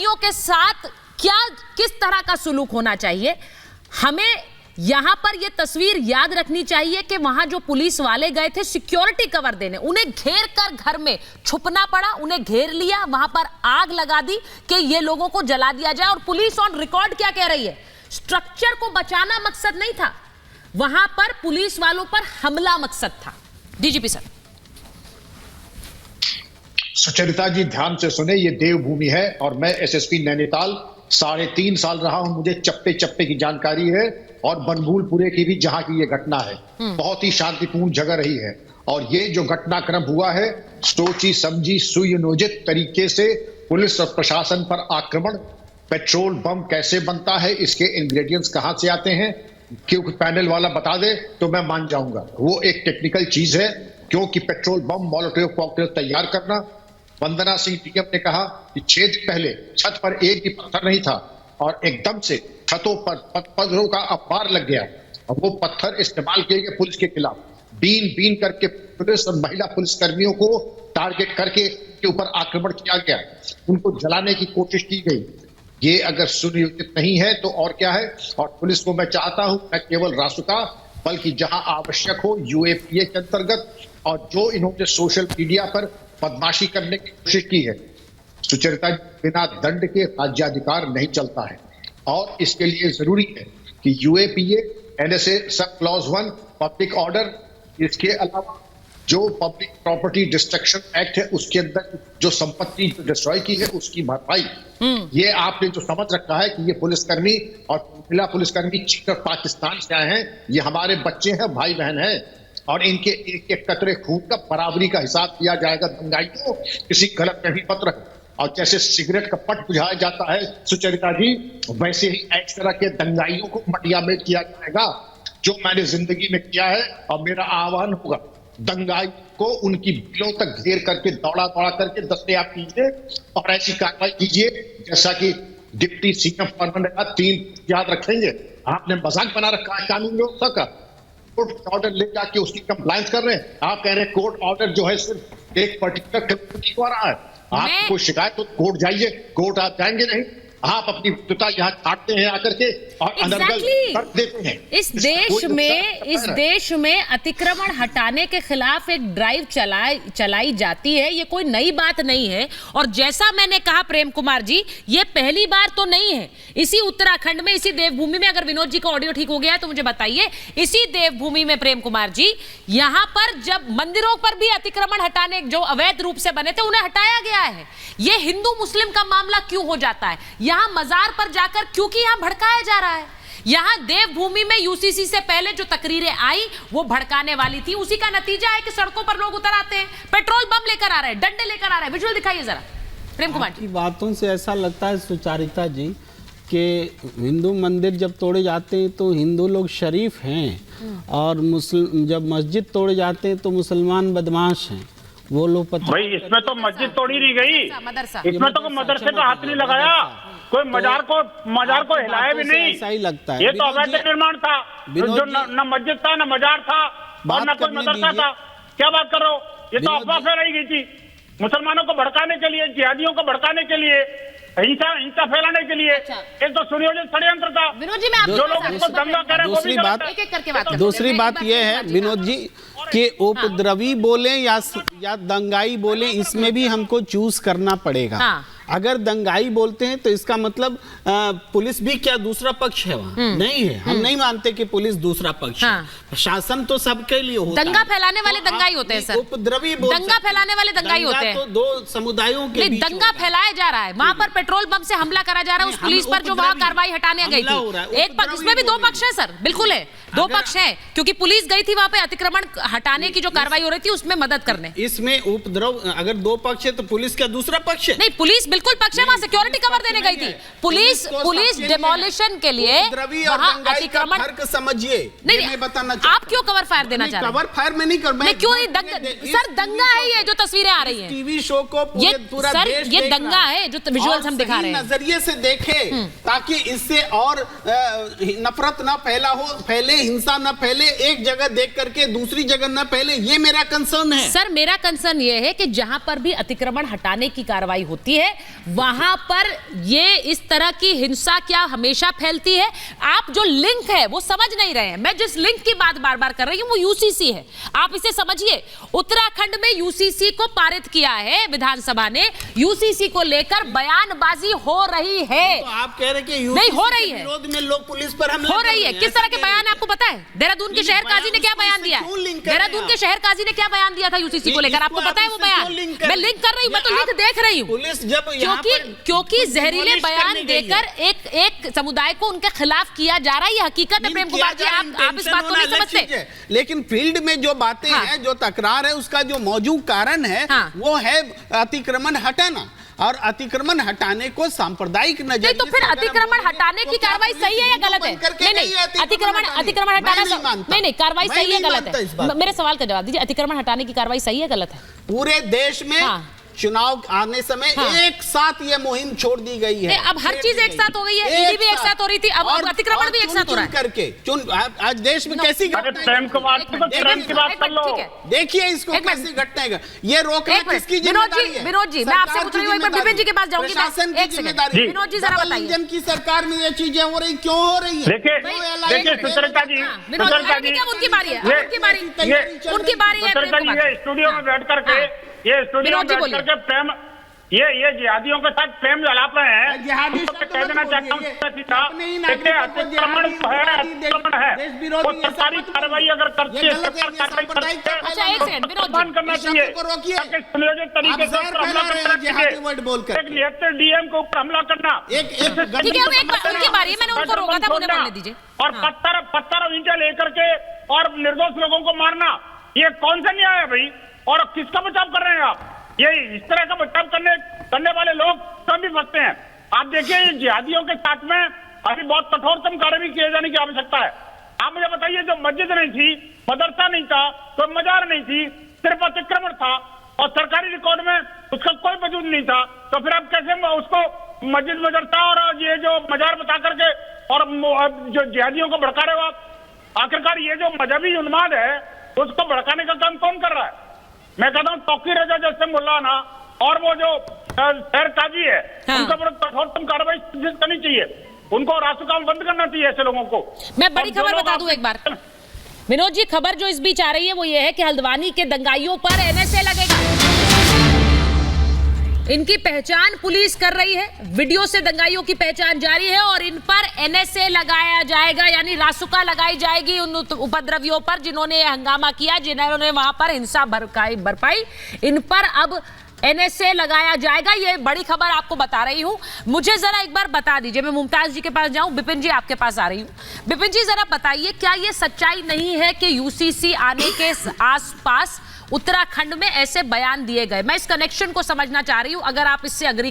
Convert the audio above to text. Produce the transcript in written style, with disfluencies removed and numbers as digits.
कर्मियों के साथ क्या किस तरह का सुलूक होना चाहिए। हमें यहां पर यह तस्वीर याद रखनी चाहिए कि वहां जो पुलिस वाले गए थे सिक्योरिटी कवर देने, उन्हें घेर कर घर में छुपना पड़ा, उन्हें घेर लिया, वहां पर आग लगा दी कि ये लोगों को जला दिया जाए। और पुलिस ऑन रिकॉर्ड क्या कह रही है, स्ट्रक्चर को बचाना मकसद नहीं था, वहां पर पुलिस वालों पर हमला मकसद था। DGP sir. सुचरिता जी ध्यान से सुने, ये देवभूमि है और मैं एसएसपी नैनीताल 3.5 साल रहा हूं, मुझे चप्पे चप्पे की जानकारी है। और बनभूलपुरे की भी जहां की ये घटना है, बहुत ही शांतिपूर्ण जगह रही है। और ये जो घटनाक्रम हुआ है, सोची समझी सुनियोजित तरीके से पुलिस और प्रशासन पर आक्रमण। पेट्रोल बम कैसे बनता है, इसके इंग्रेडिएंट्स कहां से आते हैं, क्योंकि पैनल वाला बता दे तो मैं मान जाऊंगा, वो एक टेक्निकल चीज है। क्योंकि पेट्रोल बम मोलोटोव कॉकटेल तैयार करना, वंदना सिंह डीएम ने कहा कि 6 दिन पहले छत पर एक भी पत्थर नहीं था और एकदम से छतों पर पत्थरों का अपार लग गया और वो पत्थर इस्तेमाल किए गए पुलिस के खिलाफ। बीन बीन करके पुलिस और महिला पुलिस कर्मियों को टारगेट करके के ऊपर आक्रमण किया गया, उनको जलाने की कोशिश की गई। ये अगर सुनियोजित नहीं है तो और क्या है। और पुलिस को मैं चाहता हूं न केवल रासुका बल्कि जहां आवश्यक हो यूएपीए के अंतर्गत, और जो इन्होंने सोशल मीडिया पर बदमाशी करने की कोशिश की है, सुचरिता बिना दंड के राज्याधिकार नहीं चलता है। और इसके लिए जरूरी है कि UAPA, NSA sub clause 1, public order, इसके अलावा जो पब्लिक प्रॉपर्टी डिस्ट्रक्शन एक्ट है उसके अंदर जो संपत्ति डिस्ट्रॉय की है उसकी भरपाई। ये आपने जो समझ रखा है कि ये पुलिसकर्मी और महिला पुलिसकर्मी चीन और पाकिस्तान से आए हैं, ये हमारे बच्चे हैं, भाई बहन हैं, और इनके एक एक कतरे खून का बराबरी का हिसाब किया जाएगा। दंगाई को किसी गलत नहीं पत्र, और जैसे सिगरेट का पट बुझाया जाता है सुचरिता जी, वैसे ही इस तरह के दंगाइयों को मटिया में किया जाएगा, जो मैंने जिंदगी में किया है। और मेरा आह्वान होगा, दंगाई को उनकी बिलों तक घेर करके दौड़ा दौड़ा करके दस्तयाब कीजिए और ऐसी कार्रवाई कीजिए जैसा कि डिप्टी सीएम फरमान ने कहा 3 याद रखेंगे। आपने मजाक बना रखा है कानून व्यवस्था का, कोर्ट ऑर्डर ले जाके उसकी कंप्लायंस कर रहे हैं। आप कह रहे हैं कोर्ट ऑर्डर जो है सिर्फ एक पर्टिकुलर कम्युनिटी को आ रहा है। आप कोई शिकायत तो कोर्ट जाइए, कोर्ट आप जाएंगे नहीं, आप अपनी विद्युता यहाँ काटते हैं आकर के और अनर्गल कर देते हैं। इस देश में अतिक्रमण हटाने के खिलाफ एक ड्राइव चलाई जाती है, ये कोई नई बात नहीं है। और जैसा मैंने कहा प्रेम कुमार जी, ये पहली बार तो नहीं है। इसी उत्तराखंड में, इसी देवभूमि में, अगर विनोद जी का ऑडियो ठीक हो गया है तो मुझे बताइए, इसी देवभूमि में प्रेम कुमार जी, यहाँ पर जब मंदिरों पर भी अतिक्रमण हटाने जो अवैध रूप से बने थे उन्हें हटाया गया है। ये हिंदू मुस्लिम का मामला क्यों हो जाता है यहां मजार पर जाकर, क्योंकि यहां भड़काया जा रहा है। यहां देवभूमि में यूसीसी से पहले जो तकरीरें आई वो भड़काने वाली थी, उसी का नतीजा है कि सड़कों पर लोग उतर आते हैं, पेट्रोल बम लेकर आ रहे हैं, डंडे लेकर आ रहे हैं। विजुअल दिखाइए जरा प्रेम कुमार जी। बातों से ऐसा लगता है सुचारिता जी कि हिंदू मंदिर जब तोड़े जाते हैं तो हिंदू लोग शरीफ हैं और जब मस्जिद तोड़े जाते हैं तो मुसलमान बदमाश हैं। वो लोग भाई इसमें तो मस्जिद तोड़ी नहीं गई, इसमें तो मदरसे का हाथ नहीं लगाया, कोई मजार को हिलाया भी नहीं। ऐसा ही लगता है। ये तो अवैध निर्माण था, जो न मस्जिद था, न मजार था और न कोई मदरसा था। क्या बात कर रहे हो, ये तो अफवाह फैलाई गई थी मुसलमानों को भड़काने के लिए, जिहादियों को भड़काने के लिए, हिंसा फैलाने के लिए। एक तो सुनियोजित षड्यंत्र था। विनोद जी, मैं जो लोग इसको दंगा कह रहे हैं वो भी गलत है। एक-एक करके बात दूसरी बात यह है विनोद जी कि उपद्रवी बोले या दंगाई बोले, इसमें भी हमको चूज करना पड़ेगा। अगर दंगाई बोलते हैं तो इसका मतलब पुलिस भी क्या दूसरा पक्ष है वहाँ? नहीं है। हम नहीं मानते कि पुलिस दूसरा पक्ष है। प्रशासन तो सबके लिए होता है। दंगा फैलाने वाले दंगाई होते हैं सर, उपद्रवी दंगा फैलाने वाले दंगाई होते हैं। तो 2 समुदायों के बीच दंगा फैलाया जा रहा है, वहां पर पेट्रोल बम से हमला करा जा रहा है उस पुलिस पर जो वहां कार्रवाई हटाने गई थी। एक पक्ष, इसमें भी 2 पक्ष है सर, बिल्कुल है, 2 पक्ष है, क्योंकि पुलिस गई थी वहां पे अतिक्रमण हटाने की जो कार्रवाई हो रही थी उसमें मदद करने। इसमें उपद्रव अगर 2 पक्ष है तो पुलिस का दूसरा पक्ष है? नहीं, पुलिस बिल्कुल पक्ष है, वहां सिक्योरिटी कवर देने गई थी पुलिस डिमोलिशन के लिए वहां अतिक्रमण। फर्क समझिए, नहीं बताना आप क्यों कवर फायर देना चाह रहे हैं? कवर फायर में नहीं कर, मैं क्यों नहीं? सर दंगा है ये जो तस्वीरें आ रही हैं, टीवी शो को पूरा देश ये दंगा है जो विजुअल्स हम दिखा रहे हैं। नजरिए से देखे ताकि इससे और नफरत ना फैले, हिंसा ना फैले, एक जगह देख करके दूसरी जगह ना फैले, ये मेरा कंसर्न है। सर मेरा कंसर्न ये है कि जहां पर भी अतिक्रमण हटाने की कार्रवाई होती है वहां पर ये इस तरह की हिंसा क्या हमेशा फैलती है? आप जो लिंक है वो समझ नहीं रहे हैं। मैं जिस लिंक की बात बार बार कर रही हूं वो यूसीसी है, आप इसे समझिए। उत्तराखंड में यूसीसी को पारित किया है विधानसभा ने, यूसीसी को लेकर बयानबाजी हो रही है। तो आप कह रहे कि नहीं हो रही है, विरोध में लोग पुलिस पर हमला हो रही है। किस तरह के बयान आपको पता है? देहरादून के शहर काजी ने क्या बयान दिया? देहरादून के शहर काजी ने क्या बयान दिया था यूसीसी को लेकर? आपको पता है वो बयान? मैं लिंक कर रही हूँ, मैं तो लिंक देख रही हूँ। पुलिस जब क्योंकि जहरीले बयान देकर एक समुदाय को उनके खिलाफ किया जा रहा है, ये हकीकत है। प्रेम कुमार जी, आप इस बात को नहीं समझते। लेकिन फील्ड में जो बातें हैं, जो तकरार है, उसका जो मौजूद कारण है वो है अतिक्रमण हटाना, और अतिक्रमण हटाने को सांप्रदायिक नजरिए। तो फिर अतिक्रमण हटाने की कार्रवाई सही है या गलत है? नहीं, अतिक्रमण हटाना नहीं, कार्रवाई सही है गलत है? मेरे सवाल का जवाब दीजिए, अतिक्रमण हटाने की कार्रवाई सही है गलत है? पूरे देश में चुनाव आने समय एक साथ ये मुहिम छोड़ दी गई है। अब हर चीज एक साथ हो गई है, ईडी भी एक साथ हो रही थी, अब अतिक्रमण भी एक साथ हो रहा है करके। आज देश में कैसी प्रेम कुमार की बात कर लो, देखिए इसको कैसी घटना, ये रोकना किसकी जिम्मेदारी है? विनोद जी, मैं आपसे पूछ रही हूँ, एक बार विपिन जी के पास जाऊंगी। एक सेकंड, विनोद जी जरा बताइए, जन की सरकार में ये चीजें हो रही, क्यों हो रही है? देखिए सुचरिता जी, उनकी बारी है, उनकी बारी है। स्टूडियो में बैठ करके प्रेम, ये जिहादियों के साथ प्रेम जलाप रहे हैं। कह देना चाहता हूँ, अतिक्रमण है, वो सरकारी कार्रवाई अगर करती है, बंद करना चाहिए, सुनियोजित तरीके से हमला करना, एक निहत्तर डीएम के ऊपर हमला करना। उनकी बारी है, मैंने उनको रोका था, मुझे बोलने दीजिए। और पत्थर और ईंटें लेकर के और निर्दोष लोगों को मारना, ये कौन सा न्याय है भाई? और किसका बचाव कर रहे हैं आप? ये इस तरह का बचाव करने वाले लोग सब भी फंसते हैं। आप देखिए, जिहादियों के साथ में अभी बहुत कठोरतम कार्रवाई किए जाने की आवश्यकता है। आप मुझे बताइए, जो मस्जिद नहीं थी, मदरसा नहीं था, कोई मजार नहीं थी, सिर्फ अतिक्रमण था और सरकारी रिकॉर्ड में उसका कोई वजूद नहीं था, तो फिर आप कैसे उसको मस्जिद, मदरसा और ये जो मजार बता करके और जो जिहादियों को भड़का रहे हो आप? आखिरकार ये जो मजहबी उन्माद है, उसको भड़काने का काम कौन कर रहा है? मैं कहता हूँ तौकीर रजा जैसे मुल्ला ना, और वो जो शहर काजी है, उनका बड़ा कठोरतम कार्रवाई करनी चाहिए, उनको रासुका बंद करना चाहिए ऐसे लोगों को। मैं बड़ी खबर बता दूं एक बार विनोद जी, खबर जो इस बीच आ रही है वो ये है कि हल्द्वानी के दंगाइयों पर एनएसए लगेगा। इनकी पहचान पुलिस कर रही है, वीडियो से दंगाइयों की पहचान जारी है और इन पर एनएसए लगाया जाएगा, यानी रासुका लगाई जाएगी उन उपद्रवियों पर जिन्होंने हंगामा किया, जिन्होंने वहां पर हिंसा बरपाई, इन पर अब एनएसए लगाया जाएगा। ये बड़ी खबर आपको बता रही हूं। मुझे जरा एक बार बता दीजिए, मैं मुमताज जी के पास जाऊं, विपिन जी आपके पास आ रही हूं। विपिन जी जरा बताइए, क्या ये सच्चाई नहीं है कि यूसीसी आने के आसपास उत्तराखंड में ऐसे बयान दिए गए? मैं इस कनेक्शन को समझना चाह रही हूं, अगर आप इससे अग्री